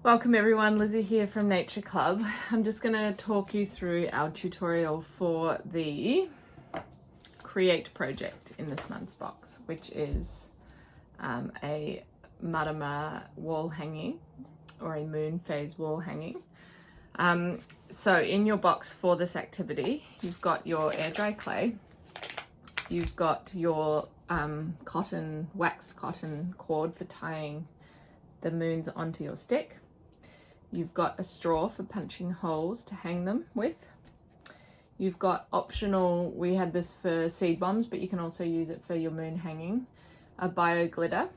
Welcome everyone, Lizzie here from Nature Club. I'm just going to talk you through our tutorial for the Create project in this month's box, which is a Marama wall hanging or a moon phase wall hanging. So in your box for this activity, you've got your air dry clay, you've got your waxed cotton cord for tying the moons onto your stick. You've got a straw for punching holes to hang them with. You've got optional, we had this for seed bombs, but you can also use it for your moon hanging, a bio glitter.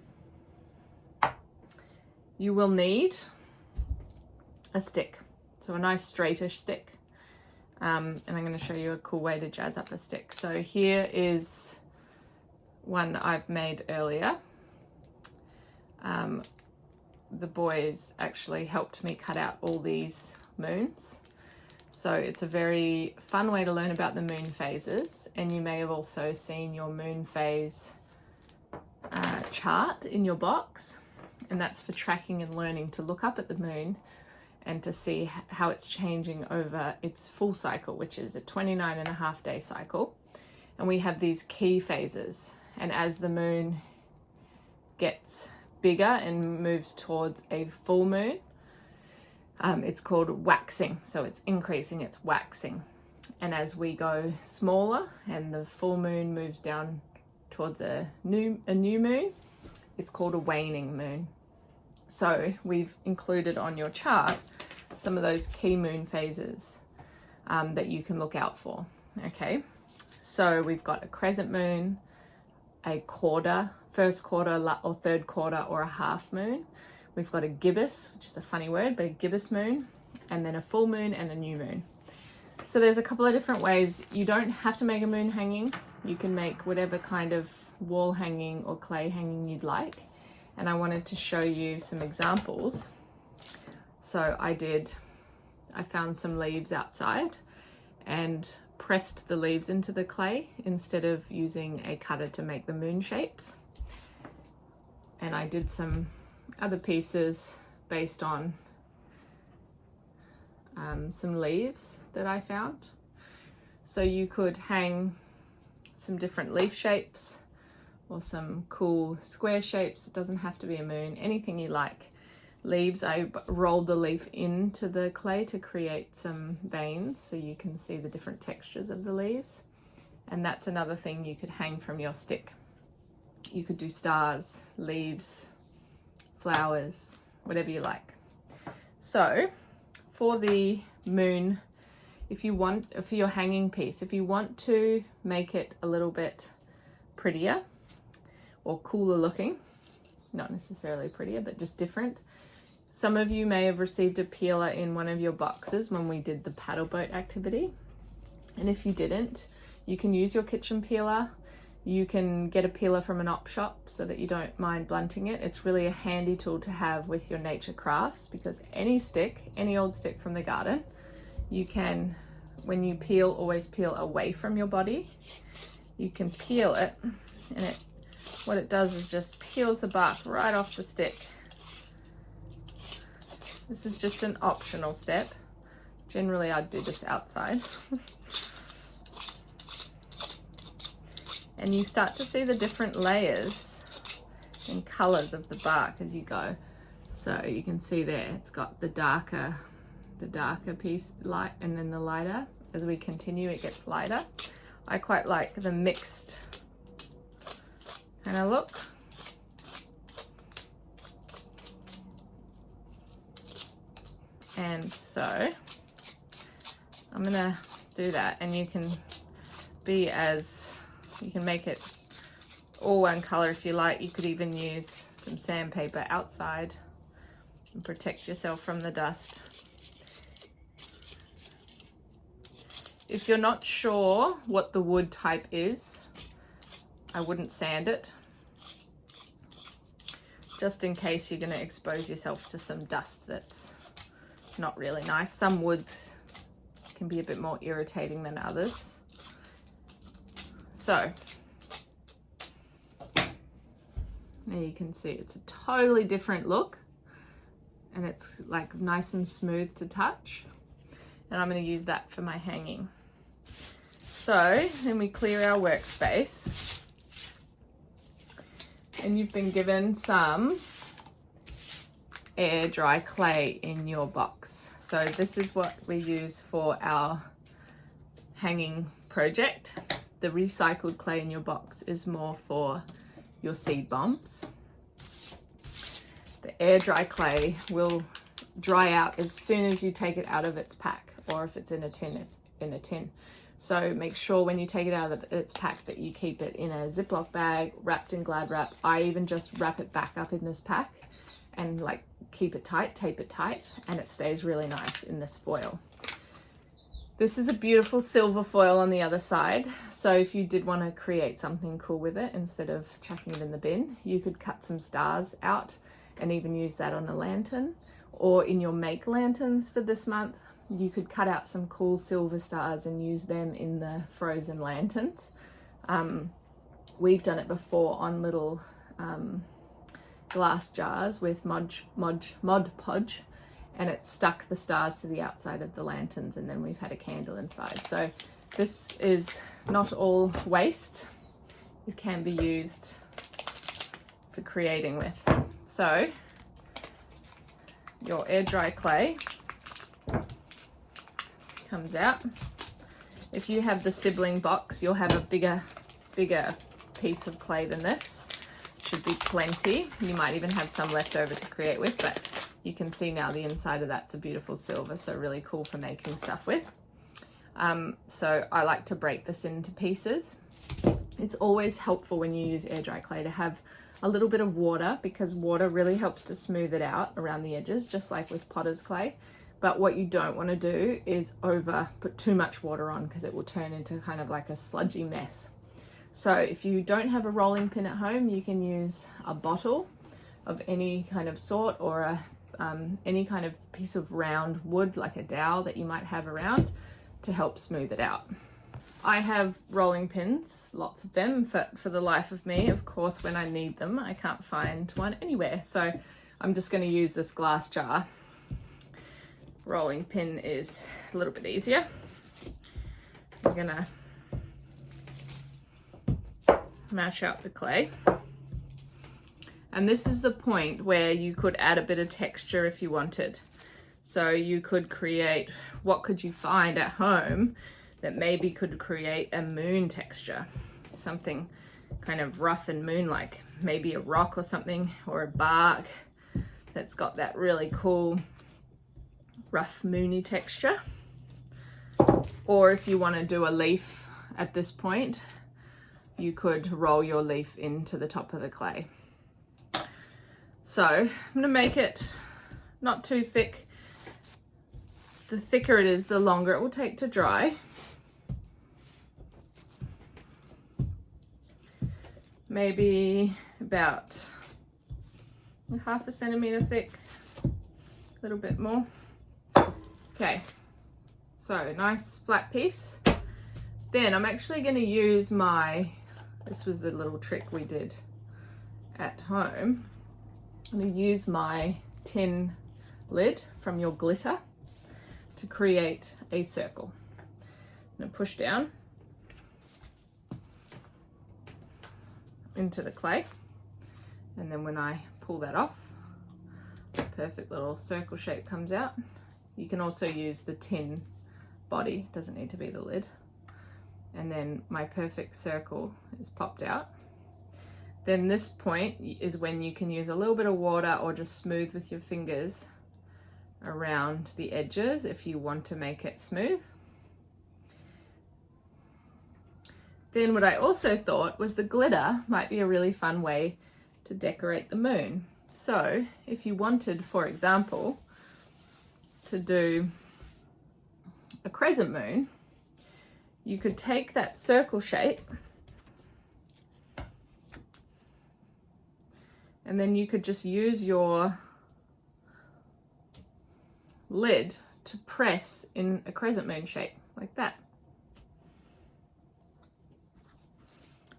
You will need a stick, so a nice straightish stick. And I'm going to show you a cool way to jazz up a stick. So here is one I've made earlier. The boys actually helped me cut out all these moons. So it's a very fun way to learn about the moon phases. And you may have also seen your moon phase chart in your box. And that's for tracking and learning to look up at the moon and to see how it's changing over its full cycle, which is a 29.5-day cycle. And we have these key phases. And as the moon gets bigger and moves towards a full moon, it's called waxing. So it's increasing, it's waxing. And as we go smaller and the full moon moves down towards a new moon, it's called a waning moon. So we've included on your chart some of those key moon phases that you can look out for. Okay, so we've got a crescent moon, a quarter, first quarter or third quarter, or a half moon. We've got a gibbous, which is a funny word, but a gibbous moon, and then a full moon and a new moon. So there's a couple of different ways. You don't have to make a moon hanging. You can make whatever kind of wall hanging or clay hanging you'd like. And I wanted to show you some examples. So I found some leaves outside and pressed the leaves into the clay instead of using a cutter to make the moon shapes. And I did some other pieces based on some leaves that I found. So you could hang some different leaf shapes or some cool square shapes. It doesn't have to be a moon, anything you like. Leaves, I rolled the leaf into the clay to create some veins so you can see the different textures of the leaves. And that's another thing you could hang from your stick. You could do stars, leaves, flowers, whatever you like. So for the moon, for your hanging piece, if you want to make it a little bit prettier or cooler looking, not necessarily prettier, but just different. Some of you may have received a peeler in one of your boxes when we did the paddle boat activity. And if you didn't, you can use your kitchen peeler. You can get a peeler from an op shop so that you don't mind blunting it. It's really a handy tool to have with your nature crafts, because any old stick from the garden, you can, when you peel, always peel away from your body. You can peel it, and what it does is just peels the bark right off the stick. This is just an optional step. Generally, I'd do this outside. And you start to see the different layers and colors of the bark as you go. So you can see there, it's got the darker piece light, and then the lighter. As we continue, it gets lighter. I quite like the mixed kind of look. And so I'm gonna do that, and you can make it all one color if you like. You could even use some sandpaper outside and protect yourself from the dust. If you're not sure what the wood type is, I wouldn't sand it, just in case you're going to expose yourself to some dust that's not really nice. Some woods can be a bit more irritating than others. So there you can see it's a totally different look, and it's like nice and smooth to touch. And I'm going to use that for my hanging. So then we clear our workspace, and you've been given some air dry clay in your box. So this is what we use for our hanging project. The recycled clay in your box is more for your seed bombs. The air dry clay will dry out as soon as you take it out of its pack, or if it's in a tin. So make sure when you take it out of its pack that you keep it in a Ziploc bag, wrapped in Glad Wrap. I even just wrap it back up in this pack and like keep it tight, tape it tight, and it stays really nice in this foil. This is a beautiful silver foil on the other side. So if you did want to create something cool with it, instead of chucking it in the bin, you could cut some stars out and even use that on a lantern. Or in your make lanterns for this month, you could cut out some cool silver stars and use them in the frozen lanterns. We've done it before on little glass jars with Mod Podge, and it stuck the stars to the outside of the lanterns, and then we've had a candle inside. So this is not all waste. It can be used for creating with. So your air dry clay comes out. If you have the sibling box, you'll have a bigger piece of clay than this. Should be plenty. You might even have some left over to create with, but you can see now the inside of that's a beautiful silver, so really cool for making stuff with. So I like to break this into pieces. It's always helpful when you use air dry clay to have a little bit of water, because water really helps to smooth it out around the edges, just like with potter's clay. But what you don't want to do is put too much water on, because it will turn into kind of like a sludgy mess. So if you don't have a rolling pin at home, you can use a bottle of any kind of sort, or any kind of piece of round wood, like a dowel that you might have around, to help smooth it out. I have rolling pins, lots of them, for the life of me. Of course, when I need them, I can't find one anywhere. So I'm just going to use this glass jar. Rolling pin is a little bit easier. I'm going to mash out the clay. And this is the point where you could add a bit of texture if you wanted. So you could create, what could you find at home that maybe could create a moon texture? Something kind of rough and moon-like, maybe a rock or something, or a bark that's got that really cool rough moony texture. Or if you want to do a leaf at this point, you could roll your leaf into the top of the clay. So I'm going to make it not too thick. The thicker it is, the longer it will take to dry. Maybe about 1/2 centimeter thick, a little bit more. Okay, so nice flat piece. Then I'm actually going to use this was the little trick we did at home. I'm going to use my tin lid from your glitter to create a circle. I'm going to push down into the clay, and then when I pull that off, a perfect little circle shape comes out. You can also use the tin body, doesn't need to be the lid. And then my perfect circle is popped out. Then this point is when you can use a little bit of water or just smooth with your fingers around the edges if you want to make it smooth. Then what I also thought was the glitter might be a really fun way to decorate the moon. So if you wanted, for example, to do a crescent moon, you could take that circle shape and then you could just use your lid to press in a crescent moon shape like that.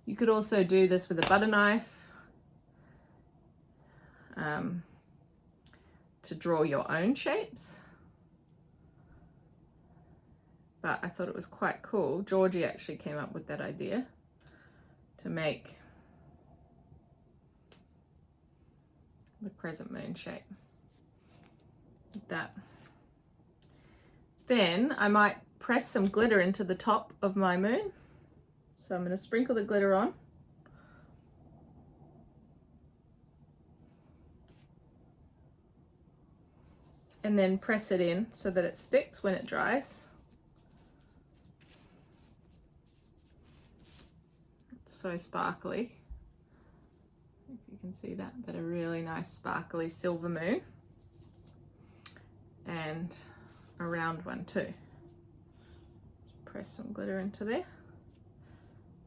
You could also do this with a butter knife to draw your own shapes. But I thought it was quite cool. Georgie actually came up with that idea to make the crescent moon shape. Like that. Then I might press some glitter into the top of my moon. So I'm going to sprinkle the glitter on. And then press it in so that it sticks when it dries. It's so sparkly. If you can see that, but a really nice sparkly silver moon. And a round one too. Press some glitter into there.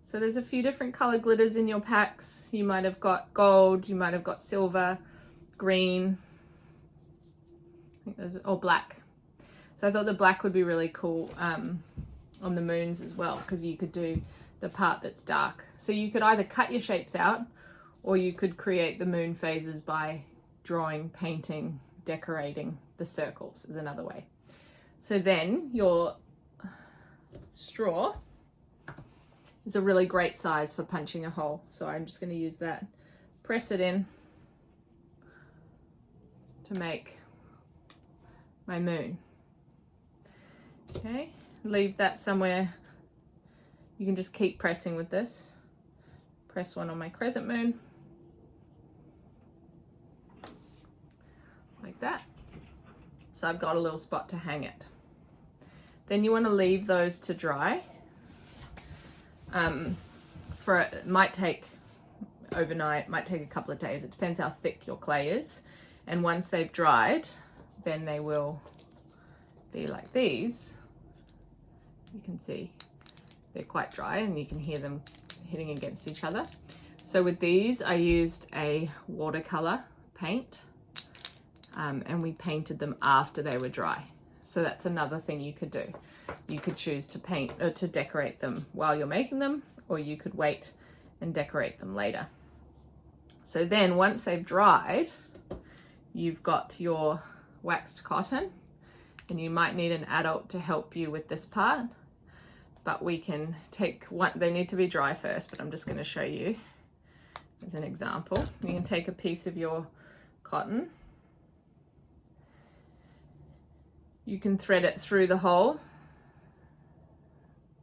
So there's a few different color glitters in your packs. You might have got gold, you might have got silver, green, I think those, or black. So I thought the black would be really cool on the moons as well, because you could do the part that's dark. So you could either cut your shapes out, or you could create the moon phases by drawing, painting, decorating the circles is another way. So then your straw is a really great size for punching a hole. So I'm just going to use that, press it in to make my moon. Okay, leave that somewhere. You can just keep pressing with this. Press one on my crescent moon. Like that. So I've got a little spot to hang it. Then you want to leave those to dry. It might take overnight, might take a couple of days. It depends how thick your clay is. And once they've dried, then they will be like these. You can see they're quite dry and you can hear them hitting against each other. So with these, I used a watercolor paint and we painted them after they were dry. So that's another thing you could do. You could choose to paint or to decorate them while you're making them, or you could wait and decorate them later. So then once they've dried, you've got your waxed cotton, and you might need an adult to help you with this part, but we can take one. They need to be dry first, but I'm just going to show you as an example. You can take a piece of your cotton. You can thread it through the hole,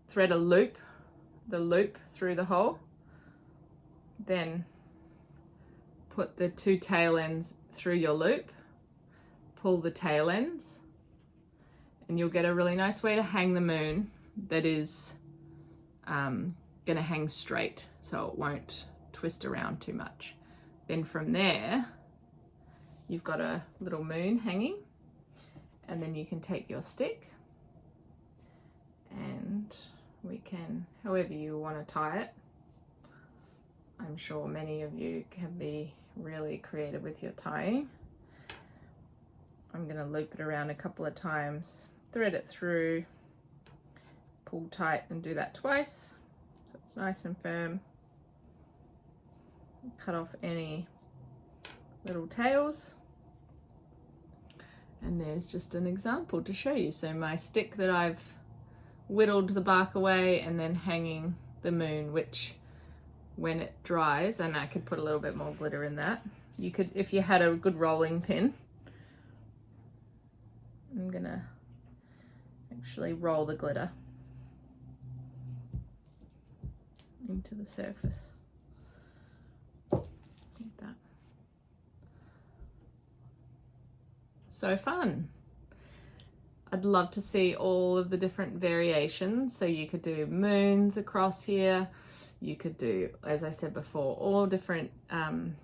thread the loop through the hole, then put the two tail ends through your loop, pull the tail ends, and you'll get a really nice way to hang the moon that is going to hang straight, so it won't twist around too much. Then from there, you've got a little moon hanging, and then you can take your stick and we can, however you want to tie it. I'm sure many of you can be really creative with your tying. I'm going to loop it around a couple of times, thread it through, pull tight and do that twice so it's nice and firm. Cut off any little tails. And there's just an example to show you. So my stick that I've whittled the bark away, and then hanging the moon, which when it dries, and I could put a little bit more glitter in that. You could, if you had a good rolling pin. I'm gonna actually roll the glitter into the surface. Like that. So fun. I'd love to see all of the different variations. So you could do moons across here. You could do, as I said before, all different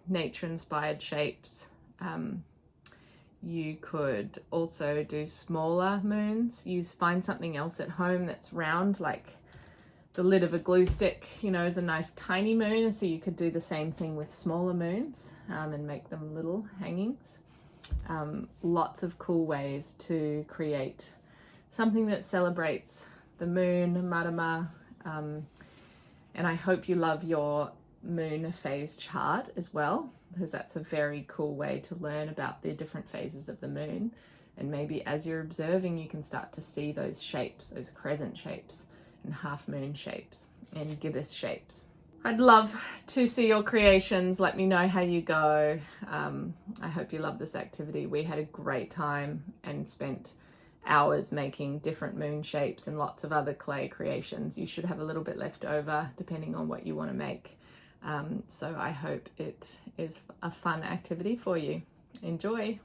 nature inspired shapes. You could also do smaller moons. Find something else at home that's round, like the lid of a glue stick, you know, is a nice tiny moon. So you could do the same thing with smaller moons and make them little hangings. Lots of cool ways to create something that celebrates the moon, Marama, and I hope you love your moon phase chart as well. because that's a very cool way to learn about the different phases of the moon. And maybe as you're observing, you can start to see those shapes, those crescent shapes and half moon shapes and gibbous shapes. I'd love to see your creations. Let me know how you go. I hope you love this activity. We had a great time and spent hours making different moon shapes and lots of other clay creations. You should have a little bit left over depending on what you want to make. So I hope it is a fun activity for you. Enjoy.